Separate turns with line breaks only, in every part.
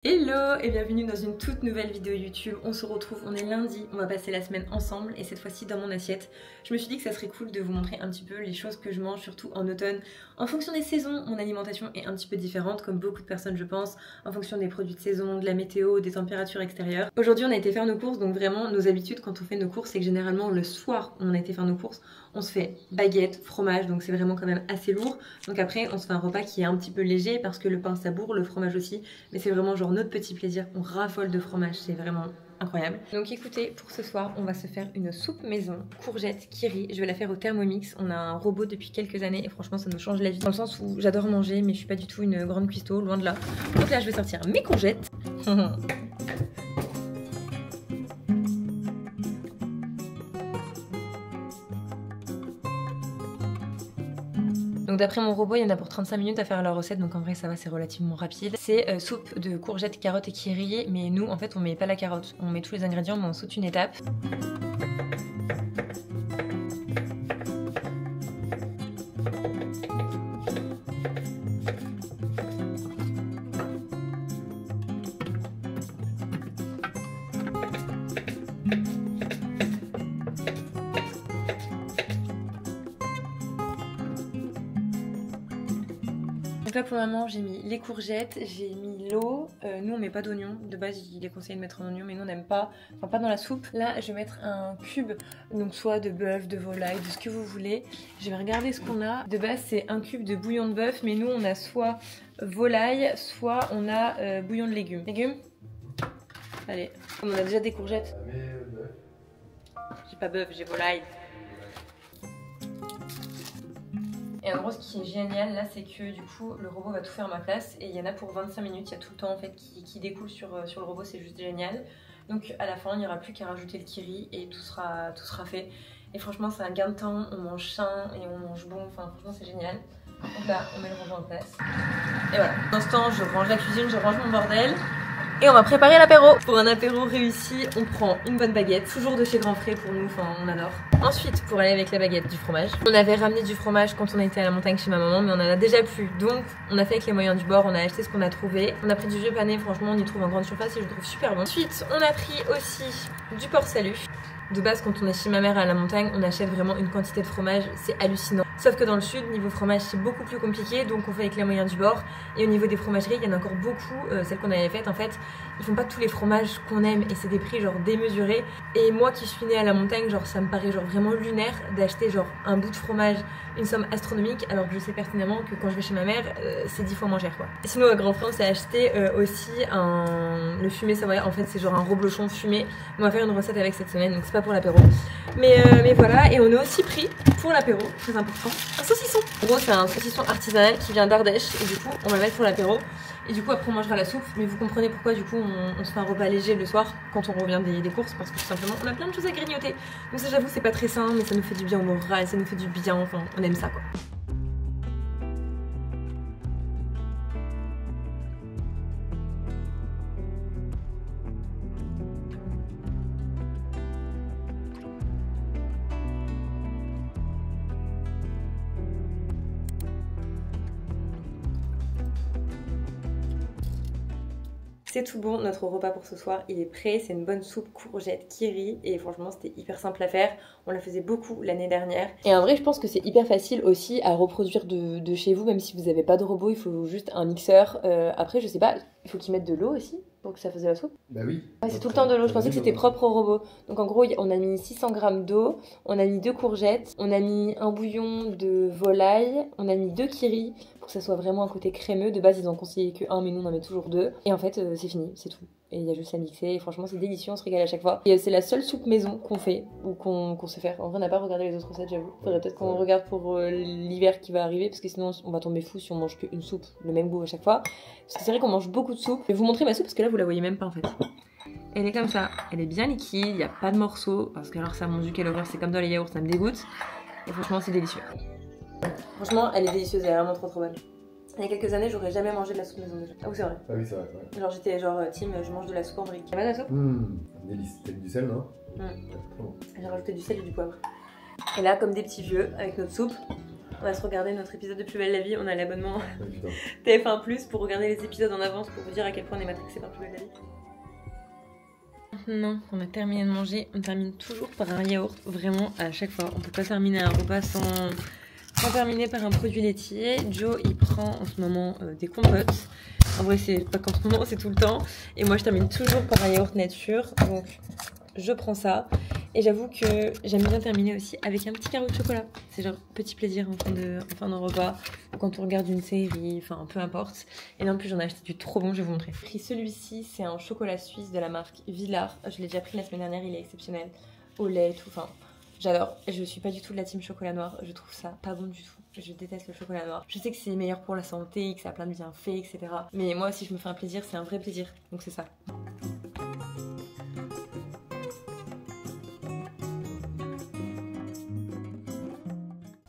Hello et bienvenue dans une toute nouvelle vidéo YouTube. On se retrouve, on est lundi, on va passer la semaine ensemble et cette fois-ci dans mon assiette. Je me suis dit que ça serait cool de vous montrer un petit peu les choses que je mange, surtout en automne. En fonction des saisons, mon alimentation est un petit peu différente, comme beaucoup de personnes je pense, en fonction des produits de saison, de la météo, des températures extérieures. Aujourd'hui on a été faire nos courses, donc vraiment nos habitudes quand on fait nos courses, c'est que généralement le soir on a été faire nos courses, on se fait baguette, fromage, donc c'est vraiment quand même assez lourd. Donc après on se fait un repas qui est un petit peu léger parce que le pain ça bourre, le fromage aussi, mais c'est vraiment genre notre petit plaisir, on raffole de fromage, c'est vraiment incroyable. Donc écoutez, pour ce soir, on va se faire une soupe maison, courgette, kiri. Je vais la faire au Thermomix. On a un robot depuis quelques années et franchement, ça nous change la vie. Dans le sens où j'adore manger, mais je suis pas du tout une grande cuistot, loin de là. Donc là, je vais sortir mes courgettes. Donc d'après mon robot, il y en a pour 35 minutes à faire la recette, donc en vrai ça va, c'est relativement rapide. C'est soupe de courgettes, carottes et kiri, mais nous en fait on met pas la carotte, on met tous les ingrédients mais on saute une étape. Donc là pour le moment j'ai mis les courgettes, j'ai mis l'eau, nous on met pas d'oignon, de base il est conseillé de mettre un oignon mais nous on n'aime pas, enfin pas dans la soupe. Là je vais mettre un cube, donc soit de bœuf, de volaille, de ce que vous voulez. Je vais regarder ce qu'on a, de base c'est un cube de bouillon de bœuf mais nous on a soit volaille, soit on a bouillon de légumes. Légumes? Allez, comme on a déjà des courgettes. J'ai pas bœuf, j'ai volaille. Et en gros ce qui est génial là c'est que du coup le robot va tout faire à ma place et il y en a pour 25 minutes, il y a tout le temps en fait qui découle sur le robot, c'est juste génial. Donc à la fin il n'y aura plus qu'à rajouter le kiri et tout sera fait. Et franchement c'est un gain de temps, on mange sain et on mange bon, enfin franchement c'est génial. Donc là on met le robot en place. Et voilà, dans ce temps je range la cuisine, je range mon bordel. Et on va préparer l'apéro. Pour un apéro réussi, on prend une bonne baguette, toujours de chez Grand Frais pour nous, enfin on adore. Ensuite, pour aller avec la baguette, du fromage. On avait ramené du fromage quand on était à la montagne chez ma maman, mais on en a déjà plus. Donc, on a fait avec les moyens du bord, on a acheté ce qu'on a trouvé. On a pris du vieux pané, franchement on y trouve en grande surface et je le trouve super bon. Ensuite, on a pris aussi du porc salut. De base, quand on est chez ma mère à la montagne, on achète vraiment une quantité de fromage, c'est hallucinant. Sauf que dans le sud, niveau fromage, c'est beaucoup plus compliqué, donc on fait avec les moyens du bord. Et au niveau des fromageries, il y en a encore beaucoup, celles qu'on avait faites en fait, ils font pas tous les fromages qu'on aime et c'est des prix genre démesurés. Et moi qui suis née à la montagne, genre ça me paraît genre vraiment lunaire d'acheter genre un bout de fromage, une somme astronomique, alors que je sais pertinemment que quand je vais chez ma mère, c'est 10 fois moins cher quoi. Et sinon à Grand France, on a acheté aussi le fumé savoyard, en fait c'est genre un reblochon fumé. On va faire une recette avec cette semaine, donc c'est pas pour l'apéro. Mais voilà, et on a aussi pris pour l'apéro, très important, un saucisson. En gros c'est un saucisson artisanal qui vient d'Ardèche et du coup on va le mettre pour l'apéro. Et du coup après on mangera la soupe, mais vous comprenez pourquoi du coup on se fait un repas léger le soir quand on revient des courses, parce que tout simplement on a plein de choses à grignoter. Donc ça j'avoue c'est pas très sain, mais ça nous fait du bien au moral, ça nous fait du bien, enfin on aime ça quoi. C'est tout bon, notre repas pour ce soir il est prêt, c'est une bonne soupe courgette kiri et franchement c'était hyper simple à faire, on la faisait beaucoup l'année dernière. Et en vrai je pense que c'est hyper facile aussi à reproduire de chez vous, même si vous n'avez pas de robot, il faut juste un mixeur. Après je sais pas, il faut qu'ils mettent de l'eau aussi pour que ça fasse de la soupe.
Bah oui.
Ouais, c'est tout le temps de l'eau, je pensais que c'était propre au robot. Donc en gros on a mis 600 g d'eau, on a mis 2 courgettes, on a mis un bouillon de volaille, on a mis 2 kiri pour que ça soit vraiment un côté crémeux. De base ils ont conseillé que 1 mais nous on en met toujours 2. Et en fait c'est fini, c'est tout. Et il y a juste à mixer et franchement c'est délicieux, on se régale à chaque fois. Et c'est la seule soupe maison qu'on fait ou qu'on sait faire. En vrai on n'a pas regardé les autres recettes j'avoue. Faudrait peut-être qu'on regarde pour l'hiver qui va arriver parce que sinon on va tomber fou si on mange qu'une soupe, le même goût à chaque fois. Parce que c'est vrai qu'on mange beaucoup de soupe. Je vais vous montrer ma soupe parce que là vous la voyez même pas en fait. Elle est comme ça, elle est bien liquide, il n'y a pas de morceaux. Parce que alors ça mon dieu quelle horreur, c'est comme dans les yaourts, ça me dégoûte. Et franchement c'est délicieux. Franchement elle est délicieuse, elle est vraiment trop bonne. Il y a quelques années, j'aurais jamais mangé de la soupe maison déjà. Ah oui, c'est vrai.
Ah oui, c'est vrai. Ouais.
Genre, j'étais genre team, je mange de la soupe en brique. Y'a pas de la soupe?
Délice. T'as mis du sel, non?
J'ai rajouté du sel et du poivre. Et là, comme des petits vieux, avec notre soupe, On va se regarder notre épisode de Plus belle la vie. On a l'abonnement
Ouais,
TF1+ pour regarder les épisodes en avance pour vous dire à quel point on est matrixé par Plus belle la vie. Maintenant qu'on a terminé de manger, on termine toujours par un yaourt. Vraiment, à chaque fois. On peut pas terminer un repas sans terminer par un produit laitier. Joe, il prend en ce moment des compotes. En vrai, c'est pas qu'en ce moment, c'est tout le temps. Et moi, je termine toujours par un yaourt nature. Donc, je prends ça. Et j'avoue que j'aime bien terminer aussi avec un petit carreau de chocolat. C'est genre petit plaisir en fin d'un repas. Ou quand on regarde une série, enfin peu importe. Et là en plus j'en ai acheté du trop bon, je vais vous montrer. J'ai pris celui-ci, c'est un chocolat suisse de la marque Villars. Je l'ai déjà pris la semaine dernière, il est exceptionnel. Au lait et tout, enfin j'adore. Je suis pas du tout de la team chocolat noir, je trouve ça pas bon du tout. Je déteste le chocolat noir. Je sais que c'est meilleur pour la santé, que ça a plein de bienfaits, etc. Mais moi si je me fais un plaisir, c'est un vrai plaisir. Donc c'est ça.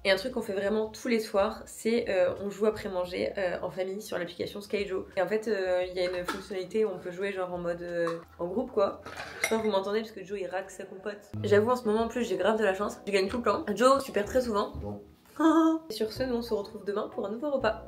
Et un truc qu'on fait vraiment tous les soirs, c'est on joue après manger en famille sur l'application Skyjo. Et en fait, il y a une fonctionnalité où on peut jouer genre en mode en groupe quoi. J'espère que vous m'entendez parce que Joe il raque sa compote. J'avoue en ce moment en plus j'ai grave de la chance. Je gagne tout le temps. Joe super très souvent.
Bon.
Et sur ce, nous on se retrouve demain pour un nouveau repas.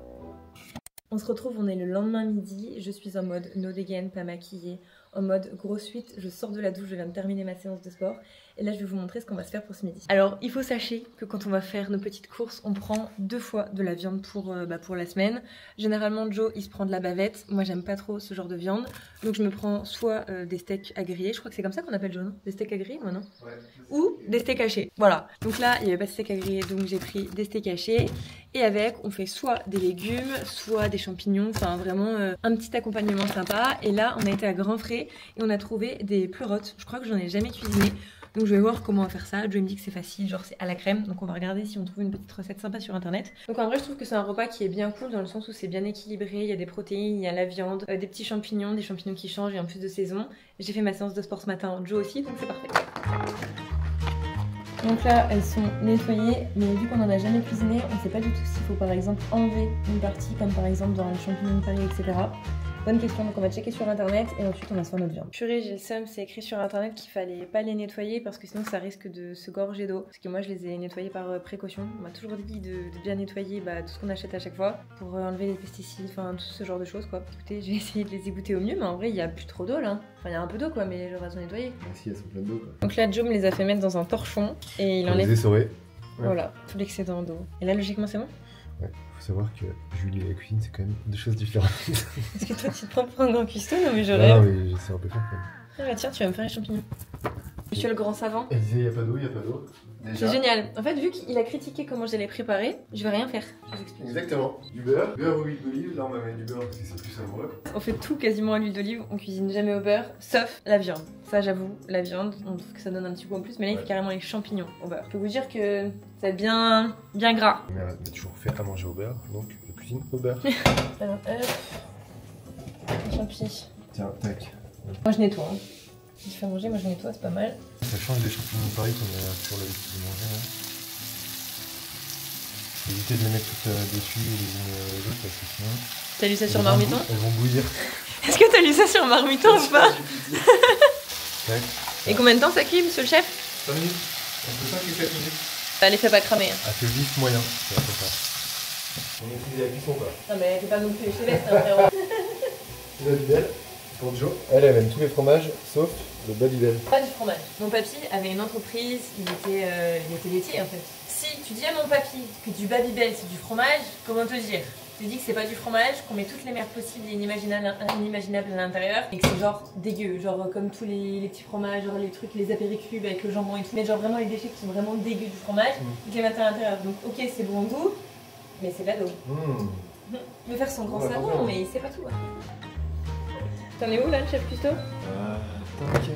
On se retrouve, on est le lendemain midi. Je suis en mode no dégaine, pas maquillée. En mode grosse suite, je sors de la douche, je viens de terminer ma séance de sport. Et là, je vais vous montrer ce qu'on va se faire pour ce midi. Alors, il faut sachez que quand on va faire nos petites courses, on prend 2 fois de la viande pour la semaine. Généralement, Joe, il se prend de la bavette. Moi, j'aime pas trop ce genre de viande. Donc, je me prends soit des steaks à griller. Je crois que c'est comme ça qu'on appelle Joe, non? Des steaks à griller, moi, non?
Ouais.
Ou des steaks hachés. Voilà. Donc là, il n'y avait pas de steaks à griller, donc j'ai pris des steaks hachés. Et avec, on fait soit des légumes, soit des champignons. Enfin, vraiment un petit accompagnement sympa. Et là, on a été à Grand Frais et on a trouvé des pleurotes. Je crois que j'en ai jamais cuisiné. Donc je vais voir comment on va faire ça. Joe me dit que c'est facile, genre c'est à la crème. Donc on va regarder si on trouve une petite recette sympa sur internet. Donc en vrai je trouve que c'est un repas qui est bien cool dans le sens où c'est bien équilibré. Il y a des protéines, il y a la viande, des petits champignons, des champignons qui changent et en plus de saison. J'ai fait ma séance de sport ce matin, Joe aussi, donc c'est parfait. Donc là elles sont nettoyées, mais vu qu'on n'en a jamais cuisiné, on ne sait pas du tout s'il faut par exemple enlever une partie, comme par exemple dans les champignons de Paris, etc. Bonne question, donc on va checker sur internet et ensuite on va se faire notre viande. Purée, j'ai le seum, c'est écrit sur internet qu'il fallait pas les nettoyer parce que sinon ça risque de se gorger d'eau. Parce que moi je les ai nettoyés par précaution. On m'a toujours dit de bien nettoyer tout ce qu'on achète à chaque fois pour enlever les pesticides, enfin tout ce genre de choses quoi. Écoutez, j'ai essayé de les égoutter au mieux, mais en vrai il y a plus trop d'eau là. Enfin il y a un peu d'eau quoi, mais les gens sont nettoyés.
Si, elles sont pleines d'eau.
Donc là Joe me les a fait mettre dans un torchon et il enlève.
Les essorés. Ouais.
Voilà, tout l'excédent d'eau. Et là logiquement c'est bon?
Ouais, faut savoir que Julie et la cuisine, c'est quand même deux choses différentes.
Est-ce que toi tu te prends pour un grand cuistot? Non mais je
Ah
rêve.
non, mais j'essaie un peu faire quand même.
Ah bah tiens, tu vas me faire les champignons. Monsieur le grand savant.
Elle disait, il n'y a pas d'eau, il n'y a pas d'eau.
C'est génial. En fait, vu qu'il a critiqué comment j'allais préparer, je vais rien faire. Je vous explique.
Exactement. Du beurre, beurre ou huile d'olive. Là, on va mettre du beurre parce que c'est plus savoureux.
On fait tout quasiment à l'huile d'olive, on cuisine jamais au beurre, sauf la viande. Ça, j'avoue, la viande, on trouve que ça donne un petit goût en plus, mais là, il fait carrément les champignons au beurre. Je peux vous dire que ça va être bien gras.
Mais elle m'a toujours fait à manger au beurre, donc je cuisine au beurre.
Alors, les champis.
Tiens, tac.
Moi, je nettoie. Hein. Si je fais manger, moi, je nettoie, c'est pas mal.
Ça change des champignons de Paris qu'on a sur l'habitude de manger. Hein. Évitez de les mettre toutes dessus les unes les autres parce que sinon.
T'as lu ça sur Marmiton?
Elles vont bouillir.
Est-ce que t'as lu ça sur Marmiton ou pas?
Tac.
Et combien de temps ça cuit, monsieur le chef?
5 minutes. Entre 5 et 7 minutes.
Bah, les fais pas cramer. Hein.
À feu vif moyen, c'est un peu ça. On maîtrise la cuisson quoi.
Non, mais fais pas non plus les chevêtres, hein, frérot.
Le Babybel pour Jo. Elle aime tous les fromages sauf le Babybel.
Pas du fromage. Mon papy avait une entreprise, il était laitier en fait. Si tu dis à mon papy que du Babybel c'est du fromage, comment te dire? Tu dis que c'est pas du fromage, qu'on met toutes les merdes possibles et inimaginables à l'intérieur et que c'est genre dégueu, genre comme tous les petits fromages, genre les trucs, les apéricubes avec le jambon et tout, mais genre vraiment les déchets qui sont vraiment dégueux du fromage, ils les mettent à l'intérieur. Donc ok, c'est bon au goût, mais c'est de la dos. Il veut faire son grand savon, mais il sait pas tout. Hein. T'en es où là, le chef cuistot?
T'inquiète.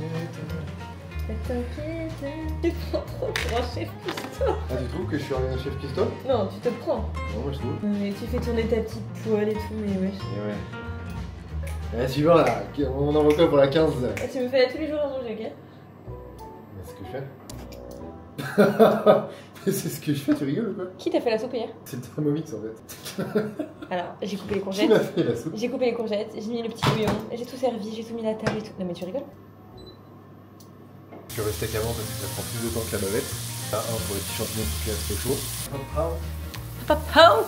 T'inquiète, tu te prends trop pour un chef cuistot.
Ah, tu trouves que je suis un chef cuistot?
Non, tu te prends.
Non, moi je trouve.
Mais tu fais tourner ta petite poêle et tout, mais wesh.
Et ouais. Suivant là, on envoie quoi pour la 15?
Et tu me fais là tous les jours à manger, ok?
C'est ce que je fais. C'est ce que je fais, tu rigoles ou quoi?
Qui t'a fait la soupe hier?
C'est le Thermomix en fait.
Alors, j'ai coupé les
Qui
courgettes.
m'a fait la soupe?
J'ai coupé les courgettes, j'ai mis le petit bouillon, j'ai tout servi, j'ai tout mis la table et tout. Non mais tu rigoles?
Je suis resté qu'avant parce que ça prend plus de temps que la bavette. Là, un pour les petits champignons qui cuisent assez chaud.
Papa.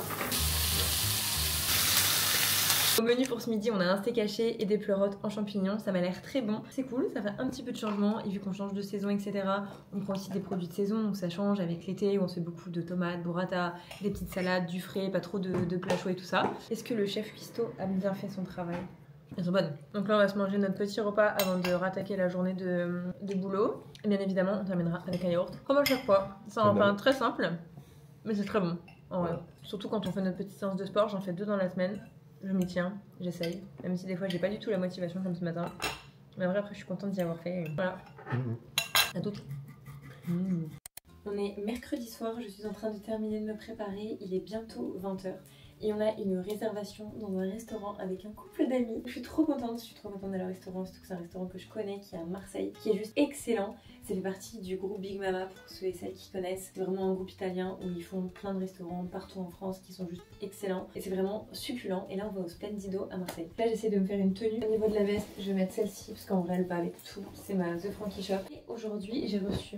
Au menu pour ce midi, on a un steak haché et des pleurotes en champignons. Ça m'a l'air très bon. C'est cool, ça fait un petit peu de changement. Et vu qu'on change de saison, etc., on prend aussi des produits de saison. Donc ça change avec l'été où on se fait beaucoup de tomates, burrata, des petites salades, du frais, pas trop de plats chauds et tout ça. Est-ce que le chef cuistot a bien fait son travail? Elles sont bonnes. Donc là, on va se manger notre petit repas avant de rattaquer la journée de boulot. Et bien évidemment, on terminera avec un yaourt. Comme à chaque fois. C'est un pain très simple, mais c'est très bon. En vrai. Surtout quand on fait notre petite séance de sport, j'en fais 2 dans la semaine. Je m'y tiens, j'essaye. Même si des fois, j'ai pas du tout la motivation comme ce matin. Mais après, je suis contente d'y avoir fait. Voilà. À toutes. On est mercredi soir, je suis en train de terminer de me préparer. Il est bientôt 20h. Et on a une réservation dans un restaurant avec un couple d'amis. Je suis trop contente d'aller au restaurant, surtout que c'est un restaurant que je connais, qui est à Marseille, qui est juste excellent. Ça fait partie du groupe Big Mama pour ceux et celles qui connaissent. C'est vraiment un groupe italien où ils font plein de restaurants partout en France qui sont juste excellents. Et c'est vraiment succulent. Et là on va au Splendido à Marseille. Là j'essaie de me faire une tenue. Au niveau de la veste, je vais mettre celle-ci parce qu'en vrai elle va avec tout. C'est ma The Frankie Shop. Et aujourd'hui j'ai reçu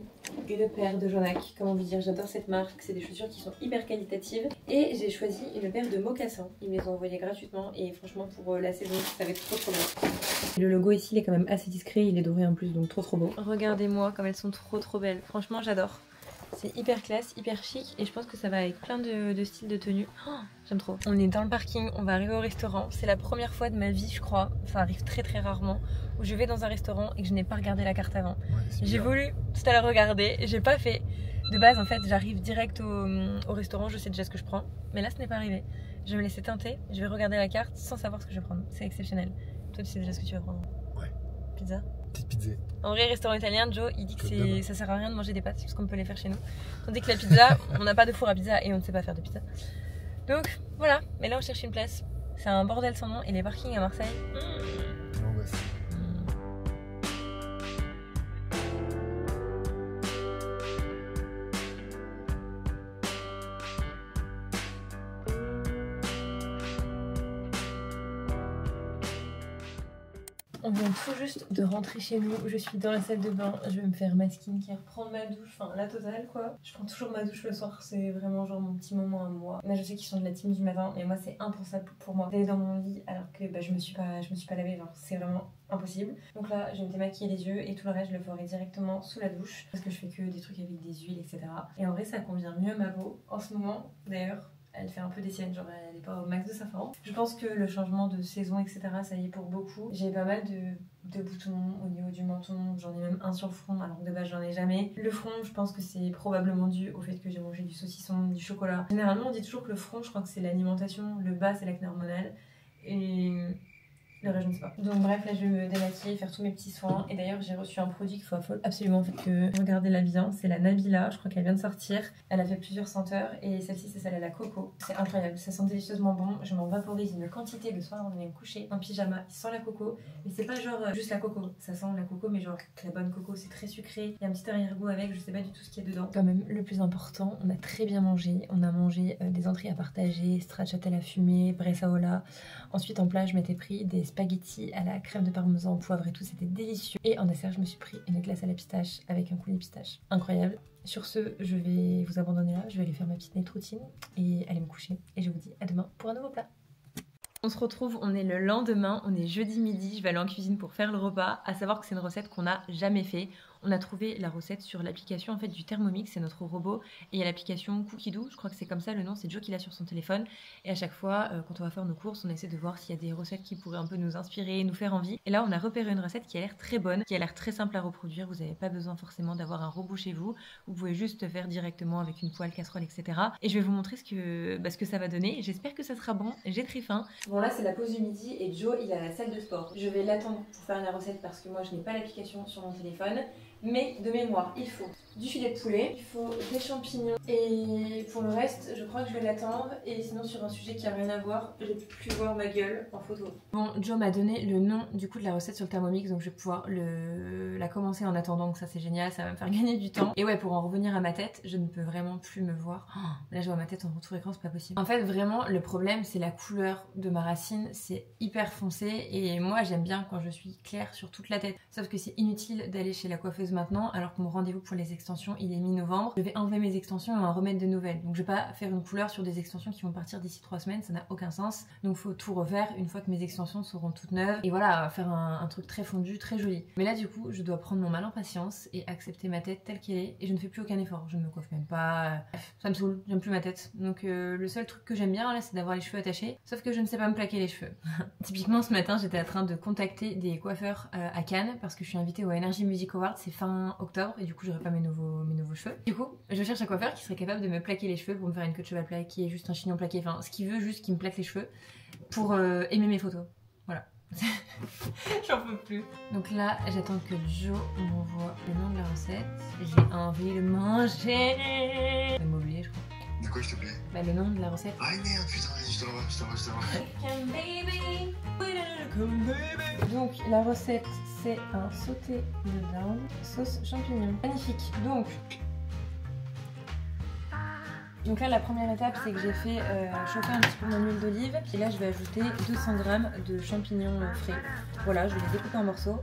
une paire de Jonac. Comment vous dire, j'adore cette marque. C'est des chaussures qui sont hyper qualitatives. Et j'ai choisi une paire de mocassins. Ils me les ont envoyés gratuitement. Et franchement pour la saison ça va être trop bien. Le logo ici il est quand même assez discret. Il est doré en plus donc trop beau. Regardez-moi comme elles sont trop belles. Franchement j'adore. C'est hyper classe, hyper chic et je pense que ça va avec plein de styles de tenue. Oh, j'aime trop. On est dans le parking, on va arriver au restaurant. C'est la première fois de ma vie, je crois, ça arrive très rarement, où je vais dans un restaurant et que je n'ai pas regardé la carte avant. Ouais, j'ai voulu tout à l'heure regarder et j'ai pas fait. De base, en fait, j'arrive direct au restaurant, je sais déjà ce que je prends. Mais là, ce n'est pas arrivé. Je vais me laisser tenter, je vais regarder la carte sans savoir ce que je vais prendre. C'est exceptionnel. Toi, tu sais déjà ce que tu vas prendre?
Ouais.
Pizza?
Petite pizza.
En vrai, restaurant italien, Joe, il dit que ça sert à rien de manger des pâtes parce qu'on peut les faire chez nous. Tandis que la pizza, on n'a pas de four à pizza et on ne sait pas faire de pizza. Donc voilà, mais là on cherche une place. C'est un bordel sans nom et les parkings à Marseille.
L'angoisse.
On vient tout juste de rentrer chez nous, je suis dans la salle de bain, je vais me faire ma skincare, prendre ma douche, enfin la totale quoi. Je prends toujours ma douche le soir, c'est vraiment genre mon petit moment à moi. Là je sais qu'ils sont de la team du matin, mais moi c'est impensable pour moi d'aller dans mon lit alors que je me suis pas lavée, genre c'est vraiment impossible. Donc là je vais me démaquiller les yeux et tout le reste je le ferai directement sous la douche parce que je fais que des trucs avec des huiles etc. Et en vrai ça convient mieux à ma peau en ce moment d'ailleurs. Elle fait un peu des siennes, genre elle est pas au max de sa forme. Je pense que le changement de saison, etc., ça y est pour beaucoup. J'ai pas mal de boutons au niveau du menton, j'en ai même un sur le front, alors que de base j'en ai jamais. Le front, je pense que c'est probablement dû au fait que j'ai mangé du saucisson, du chocolat. Généralement, on dit toujours que le front, je crois que c'est l'alimentation, le bas, c'est l'acné hormonal. Et le reste, je ne sais pas. Donc bref, là je vais me démaquiller, faire tous mes petits soins. Et d'ailleurs j'ai reçu un produit qu'il faut absolument en fait que regardez-la bien. C'est la Nabila, je crois qu'elle vient de sortir. Elle a fait plusieurs senteurs et celle-ci c'est celle à la coco. C'est incroyable, ça sent délicieusement bon. Je m'en vaporise une quantité le soir avant d'aller me coucher en pyjama. Il sent la coco. Mais c'est pas genre juste la coco. Ça sent la coco mais genre la bonne coco, c'est très sucré. Il y a un petit arrière-goût avec, je sais pas du tout ce qu'il y a dedans. Quand même le plus important, on a très bien mangé. On a mangé des entrées à partager, stracciatella fumée, bresaola. Ensuite en plat je m'étais pris des spaghettis à la crème de parmesan, poivre et tout, c'était délicieux. Et en dessert, je me suis pris une glace à la pistache avec un coulis pistache. Incroyable. Sur ce, je vais vous abandonner là, je vais aller faire ma petite night routine et aller me coucher. Et je vous dis à demain pour un nouveau plat. On se retrouve, on est le lendemain, on est jeudi midi, je vais aller en cuisine pour faire le repas, à savoir que c'est une recette qu'on n'a jamais fait. On a trouvé la recette sur l'application en fait du Thermomix, c'est notre robot, et il y a l'application Cookidoo, je crois que c'est comme ça le nom, c'est Joe qui l'a sur son téléphone. Et à chaque fois, quand on va faire nos courses, on essaie de voir s'il y a des recettes qui pourraient un peu nous inspirer, nous faire envie. Et là, on a repéré une recette qui a l'air très bonne, qui a l'air très simple à reproduire. Vous n'avez pas besoin forcément d'avoir un robot chez vous. Vous pouvez juste faire directement avec une poêle, casserole, etc. Et je vais vous montrer ce que ça va donner. J'espère que ça sera bon. J'ai très faim. Bon, là, c'est la pause du midi et Joe, il est à la salle de sport. Je vais l'attendre pour faire la recette parce que moi, je n'ai pas l'application sur mon téléphone. Mais de mémoire, il faut du filet de poulet, il faut des champignons et pour le reste, je crois que je vais l'attendre. Et sinon, sur un sujet qui a rien à voir, j'ai pu voir ma gueule en photo. Bon, Joe m'a donné le nom du coup de la recette sur le Thermomix, donc je vais pouvoir la commencer en attendant, donc ça c'est génial, ça va me faire gagner du temps. Et ouais, pour en revenir à ma tête, je ne peux vraiment plus me voir. Oh, là, je vois ma tête en retour écran, c'est pas possible. En fait, vraiment, le problème, c'est la couleur de ma racine, c'est hyper foncé et moi, j'aime bien quand je suis claire sur toute la tête. Sauf que c'est inutile d'aller chez la coiffeuse coiffeuse maintenant alors que mon rendez-vous pour les extensions il est mi-novembre. Je vais enlever mes extensions et en remettre de nouvelles. Donc je vais pas faire une couleur sur des extensions qui vont partir d'ici 3 semaines, ça n'a aucun sens. Donc faut tout refaire une fois que mes extensions seront toutes neuves. Et voilà, faire un truc très fondu, très joli. Mais là du coup je dois prendre mon mal en patience et accepter ma tête telle qu'elle est. Et je ne fais plus aucun effort, je ne me coiffe même pas. Bref, ça me saoule, j'aime plus ma tête. Donc le seul truc que j'aime bien là c'est d'avoir les cheveux attachés. Sauf que je ne sais pas me plaquer les cheveux. Typiquement ce matin j'étais en train de contacter des coiffeurs à Cannes parce que je suis invitée au Energy Music Awards, c'est fin octobre et du coup j'aurai pas mes nouveaux cheveux. Du coup je cherche un coiffeur qui serait capable de me plaquer les cheveux pour me faire une queue de cheval plaquée, juste un chignon plaqué, enfin ce qu'il veut, juste qu'il me plaque les cheveux pour aimer mes photos. Voilà. J'en peux plus. Donc là j'attends que Joe m'envoie le nom de la recette. J'ai envie de manger. Je vais m'oublier je crois.
De quoi, s'il te plaît?
Bah le nom de la recette.
Ah merde, putain, je te l'envoie.
Donc la recette c'est un sauté de dinde, sauce champignon. Magnifique. Donc là la première étape c'est que j'ai fait chauffer un petit peu mon huile d'olive. Et là je vais ajouter 200 g de champignons frais. Voilà, je vais les découper en morceaux.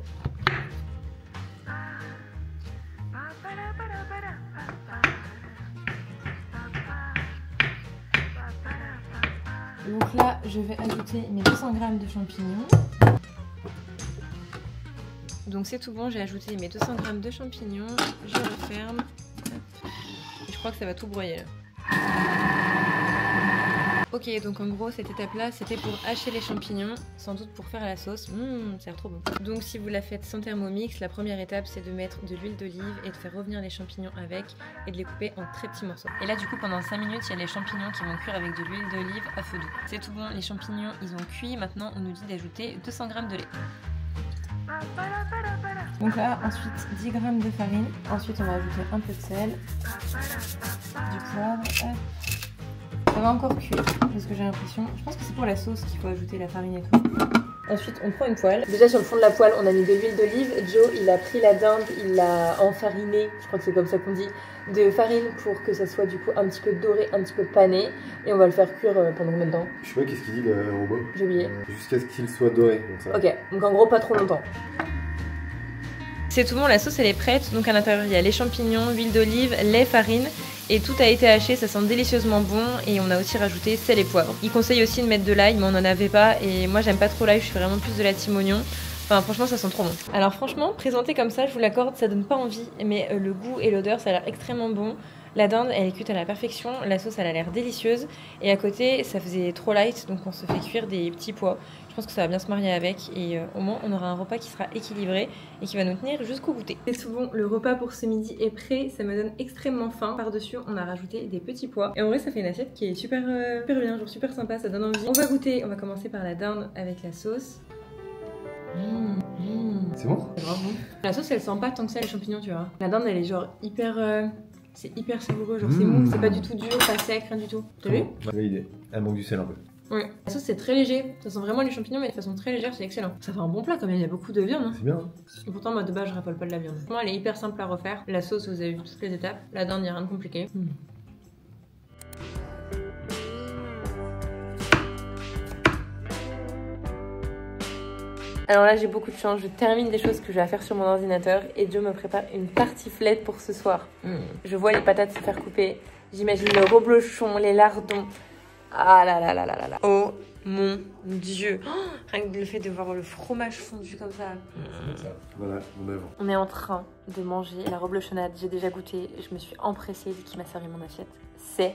Donc là, je vais ajouter mes 200 g de champignons. Donc c'est tout bon, j'ai ajouté mes 200 g de champignons. Je referme. Et je crois que ça va tout broyer là. Ok, donc en gros cette étape là c'était pour hacher les champignons, sans doute pour faire la sauce. Ça a l'air trop bon. Donc si vous la faites sans Thermomix, la première étape c'est de mettre de l'huile d'olive et de faire revenir les champignons avec et de les couper en très petits morceaux. Et là du coup pendant 5 minutes il y a les champignons qui vont cuire avec de l'huile d'olive à feu doux. C'est tout bon, les champignons ils ont cuit, maintenant on nous dit d'ajouter 200 g de lait. Donc là ensuite 10 g de farine, ensuite on va ajouter un peu de sel, du poivre, hop. Ça va encore cuire parce que j'ai l'impression, je pense que c'est pour la sauce qu'il faut ajouter la farine et tout. Ensuite on prend une poêle. Déjà sur le fond de la poêle on a mis de l'huile d'olive. Joe il a pris la dinde, il l'a enfarinée, je crois que c'est comme ça qu'on dit, de farine pour que ça soit du coup un petit peu doré, un petit peu pané. Et on va le faire cuire pendant combien de temps?
Je sais pas qu'est-ce qu'il dit le robot.
J'ai oublié.
Jusqu'à ce qu'il soit doré. Donc ça.
Ok, donc en gros pas trop longtemps. C'est tout bon, la sauce elle est prête. Donc à l'intérieur il y a les champignons, huile d'olive, lait, farine. Et tout a été haché, ça sent délicieusement bon. Et on a aussi rajouté sel et poivre. Il conseille aussi de mettre de l'ail, mais on n'en avait pas. Et moi j'aime pas trop l'ail, je suis vraiment plus de la team oignon. Enfin franchement ça sent trop bon. Alors franchement, présenté comme ça, je vous l'accorde, ça donne pas envie. Mais le goût et l'odeur, ça a l'air extrêmement bon. La dinde, elle est cuite à la perfection. La sauce, elle a l'air délicieuse. Et à côté, ça faisait trop light, donc on se fait cuire des petits pois. Je pense que ça va bien se marier avec. Et au moins, on aura un repas qui sera équilibré et qui va nous tenir jusqu'au goûter. C'est tout bon, le repas pour ce midi est prêt. Ça me donne extrêmement faim. Par-dessus, on a rajouté des petits pois. Et en vrai, ça fait une assiette qui est super bien, genre super sympa, ça donne envie. On va goûter. On va commencer par la dinde avec la sauce.
C'est bon?
C'est grave bon. La sauce, elle sent pas tant que ça les champignons, tu vois. La dinde, elle est genre hyper... c'est hyper savoureux, genre c'est mou, c'est pas du tout dur, pas sec, rien du tout. T'as vu?
J'ai validé. Elle manque du sel un peu.
Oui. La sauce c'est très léger, ça sent vraiment les champignons mais de façon très légère, c'est excellent. Ça fait un bon plat quand même, il y a beaucoup de viande. Hein.
C'est bien. Hein.
Et pourtant moi de base je raffole pas de la viande. Moi elle est hyper simple à refaire. La sauce vous avez vu toutes les étapes. La dinde y a rien de compliqué. Alors là j'ai beaucoup de chance, je termine des choses que j'ai à faire sur mon ordinateur et Joe me prépare une tartiflette pour ce soir. Je vois les patates se faire couper, j'imagine le reblochon, les lardons. Ah là là là là là là. Oh mon dieu. Oh, rien que le fait de voir le fromage fondu comme ça.
Voilà, mon œuvre.
On est en train de manger la reblochonnade, j'ai déjà goûté, je me suis empressée vu qu'il m'a servi mon assiette. C'est...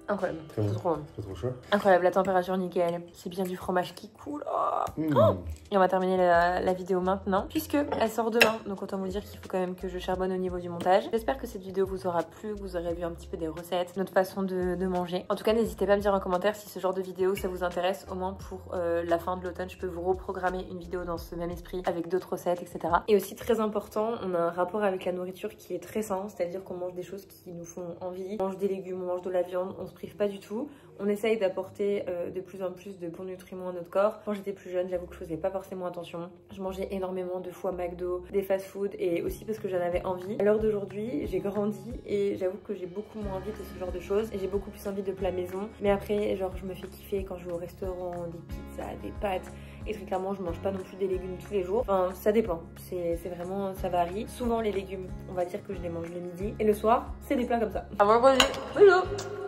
incroyable, c'est trop bon.
C'est pas trop chaud.
Incroyable, la température nickel, c'est bien du fromage qui coule. Oh. Et on va terminer la vidéo maintenant, puisque elle sort demain. Donc autant vous dire qu'il faut quand même que je charbonne au niveau du montage. J'espère que cette vidéo vous aura plu, que vous aurez vu un petit peu des recettes, notre façon de manger. En tout cas, n'hésitez pas à me dire en commentaire si ce genre de vidéo ça vous intéresse. Au moins pour la fin de l'automne, je peux vous reprogrammer une vidéo dans ce même esprit avec d'autres recettes, etc. Et aussi très important, on a un rapport avec la nourriture qui est très sain, c'est-à-dire qu'on mange des choses qui nous font envie. On mange des légumes, on mange de la viande, on se prive pas du tout. On essaye d'apporter de plus en plus de bons nutriments à notre corps. Quand j'étais plus jeune, j'avoue que je faisais pas forcément attention. Je mangeais énormément de fois McDo, des fast-food et aussi parce que j'en avais envie. À l'heure d'aujourd'hui, j'ai grandi et j'avoue que j'ai beaucoup moins envie de ce genre de choses. Et j'ai beaucoup plus envie de plats maison. Mais après, genre, je me fais kiffer quand je vais au restaurant, des pizzas, des pâtes. Et très clairement, je mange pas non plus des légumes tous les jours. Enfin, ça dépend. C'est vraiment, ça varie. Souvent, les légumes, on va dire que je les mange le midi. Et le soir, c'est des plats comme ça. À vendredi. Bisous.